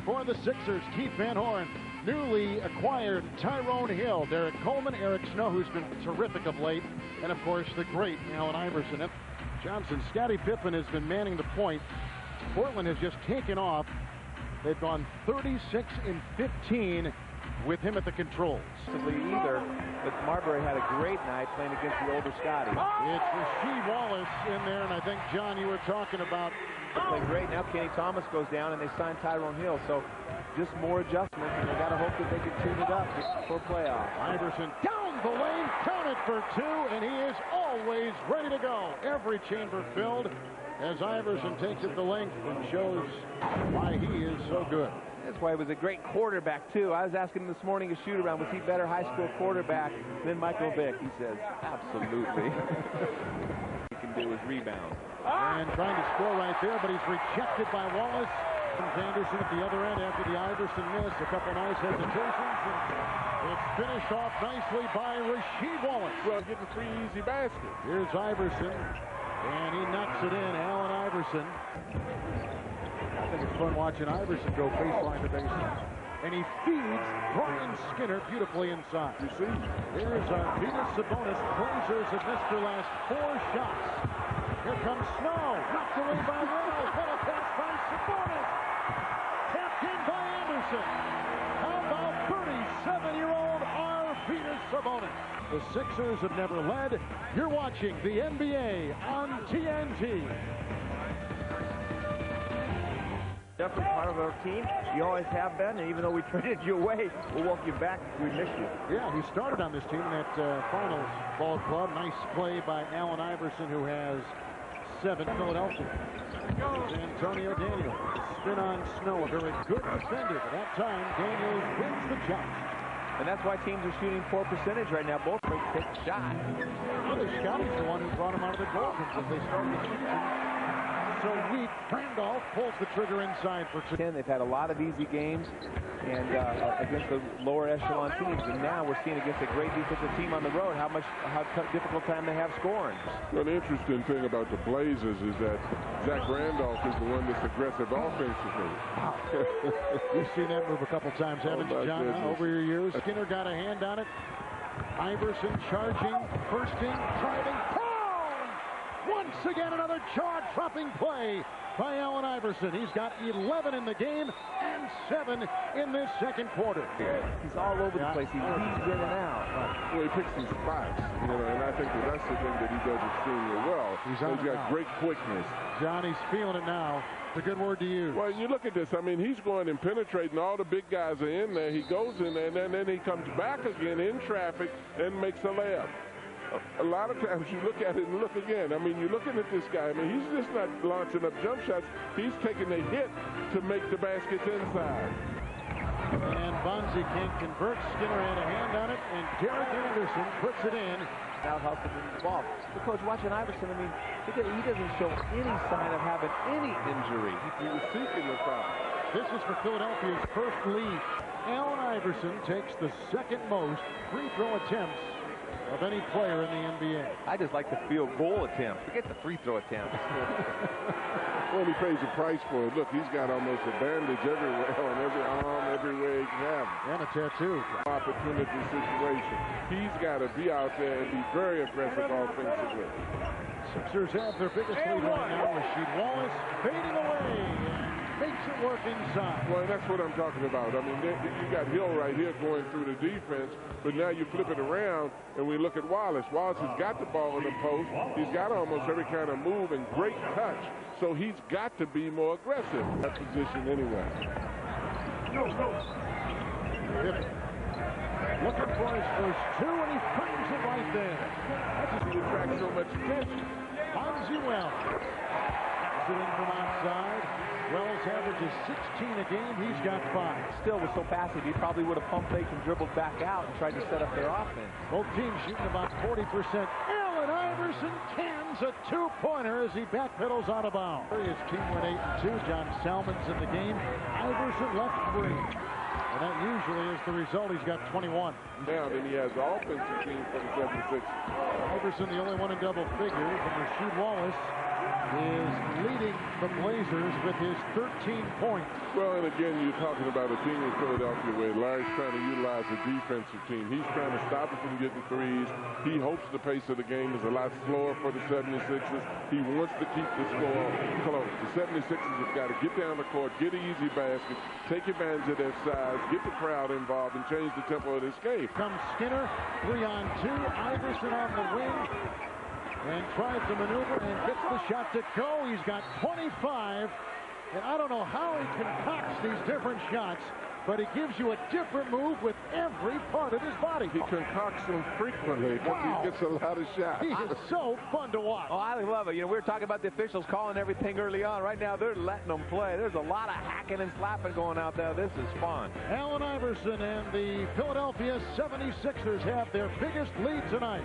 for the Sixers, Keith Van Horn. Newly acquired Tyrone Hill, Derek Coleman, Eric Snow, who's been terrific of late, and of course the great Allen Iverson. Johnson, Scottie Pippen has been manning the point. Portland has just taken off. They've gone 36-15 with him at the controls. Either, but Marbury had a great night playing against the older Scotty. It's Rasheed Wallace in there, and I think, John, you were talking about... Playing great. Now Kenny Thomas goes down, and they sign Tyrone Hill, so just more adjustments, and they got to hope that they can tune it up for playoff. Iverson down the lane, counted for two, and he is always ready to go. Every chamber filled as Iverson takes it the length and shows why he is so good. That's why he was a great quarterback, too. I was asking him this morning at shoot-around, was he better high school quarterback than Michael Vick? He says, absolutely. He can do his rebound. And trying to score right there, but he's rejected by Wallace. And Anderson at the other end after the Iverson miss. A couple nice hesitations, and it's finished off nicely by Rasheed Wallace. Well, getting 3 easy baskets. Here's Iverson, and he knocks it in. Allen Iverson. I think it's fun watching Iverson go baseline to baseline. And he feeds Brian Skinner beautifully inside. You see? Here's Arvydas Sabonis. Blazers have missed their last 4 shots. Here comes Snow. Knocked away by Reynolds. What a pass by Sabonis. Tapped in by Anderson. How about 37-year-old Arvydas Sabonis? The Sixers have never led. You're watching the NBA on TNT. Definitely part of our team. You always have been, and even though we traded you away, we'll welcome you back if we miss you. Yeah, he started on this team in that finals ball club. Nice play by Allen Iverson, who has 7. Philadelphia. Antonio Daniels. Spin on Snow, a very good defender. But that time, Daniels wins the job. And that's why teams are shooting poor percentage right now. Both breaks take a shot. Well, Scotty's the one who brought him out of the Dolphins as they started the season. So weak. Randolph pulls the trigger inside for 2. They've had a lot of easy games and against the lower echelon teams, and now we're seeing against a great defensive team on the road how difficult time they have scoring. Well, the interesting thing about the Blazers is that Zach Randolph is the one that's aggressive offensively. Wow. You've seen that move a couple times, haven't you, John, over your years? Skinner got a hand on it. Iverson charging, bursting, driving. Once again, another jaw-dropping play by Allen Iverson. He's got 11 in the game and 7 in this second quarter. He's all over the place. He's in and out. Well, he picks his spots, and I think that's the thing that he does extremely well. He's got great quickness. Johnny's feeling it now. It's a good word to use. Well, you look at this. I mean, he's going and penetrating. All the big guys are in there. He goes in there, and then he comes back again in traffic and makes a layup. A lot of times you look at it and look again. I mean, you're looking at this guy. I mean, he's just not launching up jump shots. He's taking a hit to make the baskets inside. And Bonzi can't convert. Skinner had a hand on it, and Derek Anderson puts it in. Now helping him the ball. But Coach, watching Iverson, I mean, he doesn't show any sign of having any injury. He was seeking the foul. This is for Philadelphia's first lead. Allen Iverson takes the second most free throw attempts of any player in the NBA. I just like the field goal attempt. Forget the free throw attempts. Well, he pays a price for it. Look, he's got almost a bandage everywhere, on every arm, everywhere he can have. And a tattoo. Opportunity situation. He's got to be out there and be very aggressive offensively. Sixers have their biggest lead right now. Rasheed Wallace fading away and makes it work inside. Well, that's what I'm talking about. I mean, you got Hill right here going through the defense, but now you flip it around and we look at Wallace. Wallace has got the ball in the post. He's got almost every kind of move and great touch. So he's got to be more aggressive in that position anyway. Looking for his first 2, and he finds it right there. That's just he attracts so much attention. Bonzi Wells. Sitting from outside. Wells averages 16 a game. He's got 5. Still was so passive, he probably would have pump faked and dribbled back out and tried to set up their offense. Both teams shooting about 40%. Allen Iverson cans a 2-pointer as he backpedals out of bounds. His team went 8-2. John Salmon's in the game. Iverson left free. And that usually is the result. He's got 21. Now, then he has the offensive team for the 76. Iverson, the only one in double figures, and Rasheed Wallace is leading the Blazers with his 13 points. Well, and again, you're talking about a team in Philadelphia where Larry's trying to utilize a defensive team. He's trying to stop it from getting threes. He hopes the pace of the game is a lot slower for the 76ers. He wants to keep the score close. The 76ers have got to get down the court, get an easy basket, take advantage of their size, get the crowd involved, and change the tempo of this game. Comes Skinner, 3-on-2. Iverson on the wing. And tries to maneuver and gets the shot to go. He's got 25. And I don't know how he concocts these different shots, but he gives you a different move with every part of his body. He concocts them frequently because he gets a lot of shots. He is so fun to watch. Oh, I love it. You know, we were talking about the officials calling everything early on. Right now, they're letting them play. There's a lot of hacking and slapping going out there. This is fun. Allen Iverson and the Philadelphia 76ers have their biggest lead tonight.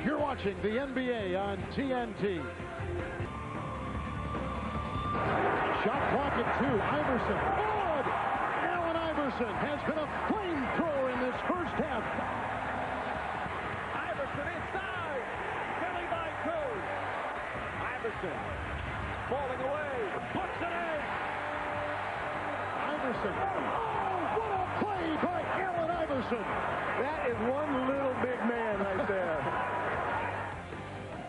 You're watching the NBA on TNT. Shot clock at 2. Iverson. Good! Allen Iverson has been a flamethrower in this first half. Iverson inside. Philly by 2. Iverson falling away. Puts it in. Iverson. Oh, what a play by Allen Iverson. That is one little big man right there.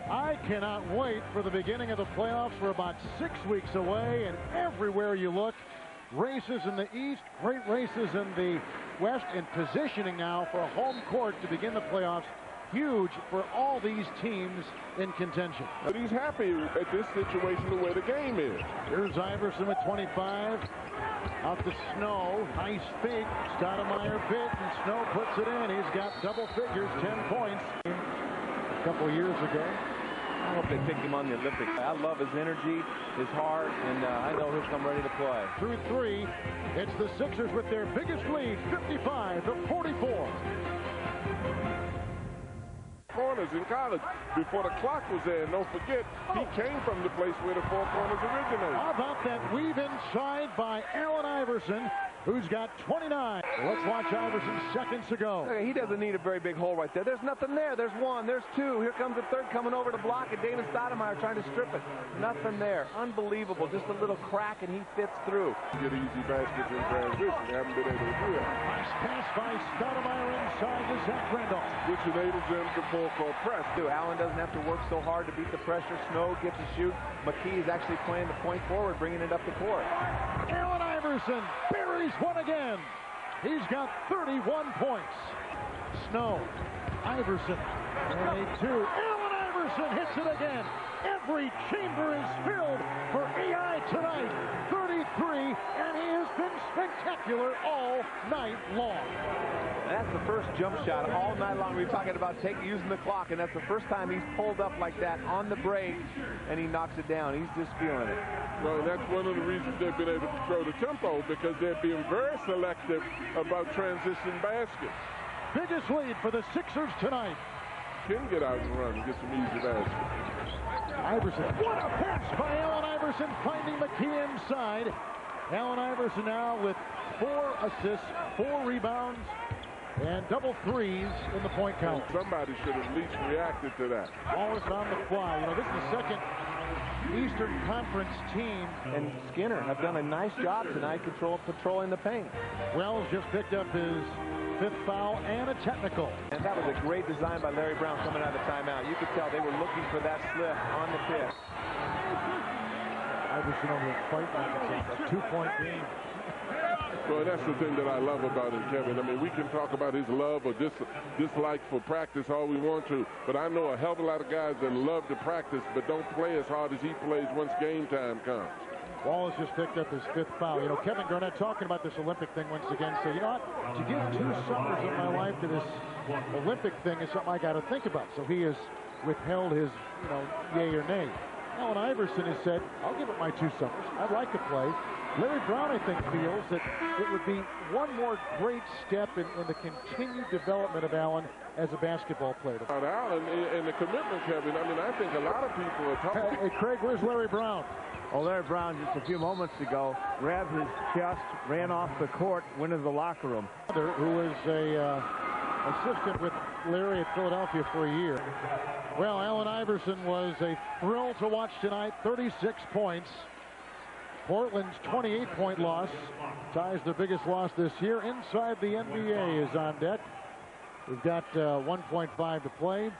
I cannot wait for the beginning of the playoffs. We're about 6 weeks away, and everywhere you look, races in the East, great races in the West, and positioning now for a home court to begin the playoffs. Huge for all these teams in contention. But he's happy at this situation the way the game is. Here's Iverson with 25. Out to Snow. Nice fake. Stoudemire bit, and Snow puts it in. He's got double figures, 10 points. A couple years ago. I hope they pick him on the Olympics. I love his energy, his heart, and I know he'll come ready to play. Through 3, it's the Sixers with their biggest lead, 55-44. Corners in college before the clock was there. And don't forget, he came from the place where the 4 corners originated. How about that weave inside by Allen Iverson, who's got 29. Let's watch Iverson seconds ago. Okay, he doesn't need a very big hole right there. There's nothing there. There's 1. There's 2. Here comes the third coming over to block it. David Stoudemire trying to strip it. Nothing there. Unbelievable. Just a little crack, and he fits through. Get easy baskets in transition. Haven't been able to do that. Nice pass by Stoudemire inside to Zach Randolph. Which enables them to full-court press. Allen doesn't have to work so hard to beat the pressure. Snow gets a shoot. McKee is actually playing the point forward, bringing it up the court. Allen Iverson buries one again. He's got 31 points. Snow, Iverson, and a 2. Allen Iverson hits it again. Every chamber is filled for AI tonight. 33, and he has been spectacular all night long. That's the first jump shot all night long. We were talking about using the clock, and that's the first time he's pulled up like that on the break, and he knocks it down. He's just feeling it. Well, that's one of the reasons they've been able to throw the tempo, because they're being very selective about transition baskets. Biggest lead for the Sixers tonight. Can get out and run and get some easy baskets. Iverson. What a pass by Allen Iverson, finding McKee inside. Allen Iverson now with 4 assists, 4 rebounds, and double threes in the point count. Somebody should have at least reacted to that. Wallace on the fly. You know, this is the second Eastern Conference team. And Skinner have done a nice job tonight patrolling the paint. Wells just picked up his 5th foul and a technical. And that was a great design by Larry Brown coming out of the timeout. You could tell they were looking for that slip on the tip. Iverson over the fight like it's a 2-point game. Well, that's the thing that I love about him, Kevin. I mean, we can talk about his love or dislike for practice all we want to, but I know a hell of a lot of guys that love to practice but don't play as hard as he plays once game time comes. Wallace just picked up his 5th foul. You know, Kevin Garnett talking about this Olympic thing once again. So, you know what? To give 2 summers of my life to this Olympic thing is something I got to think about. So he has withheld his, you know, yay or nay. Allen Iverson has said, I'll give it my 2 summers. I'd like to play. Larry Brown, I think, feels that it would be one more great step in the continued development of Allen as a basketball player. About Allen and the commitment, Kevin, I mean, I think a lot of people are talking. Hey, Craig, where's Larry Brown? Oh, Larry Brown, just a few moments ago, grabbed his chest, ran off the court, went into the locker room. Who is a assistant with Larry at Philadelphia for a year. Well, Allen Iverson was a thrill to watch tonight. 36 points. Portland's 28-point loss ties their biggest loss this year. Inside the NBA is on deck. We've got 1.5 to play.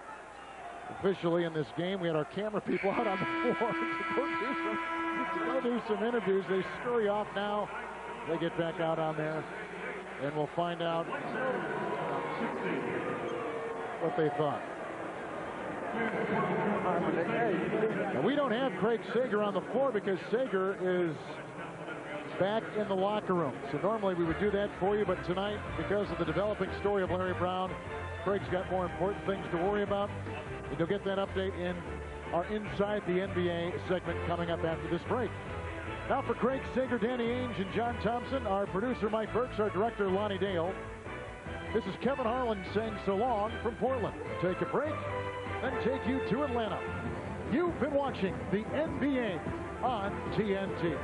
Officially in this game, we had our camera people out on the floor to go do some interviews. They scurry off now. They get back out on there, and we'll find out what they thought. Now, we don't have Craig Sager on the floor because Sager is back in the locker room. So normally we would do that for you, but tonight, because of the developing story of Larry Brown, Craig's got more important things to worry about. And you'll get that update in our Inside the NBA segment coming up after this break. Now for Craig Sager, Danny Ainge, and John Thompson, our producer Mike Burks, our director Lonnie Dale. This is Kevin Harlan saying so long from Portland. Take a break, then take you to Atlanta. You've been watching the NBA on TNT.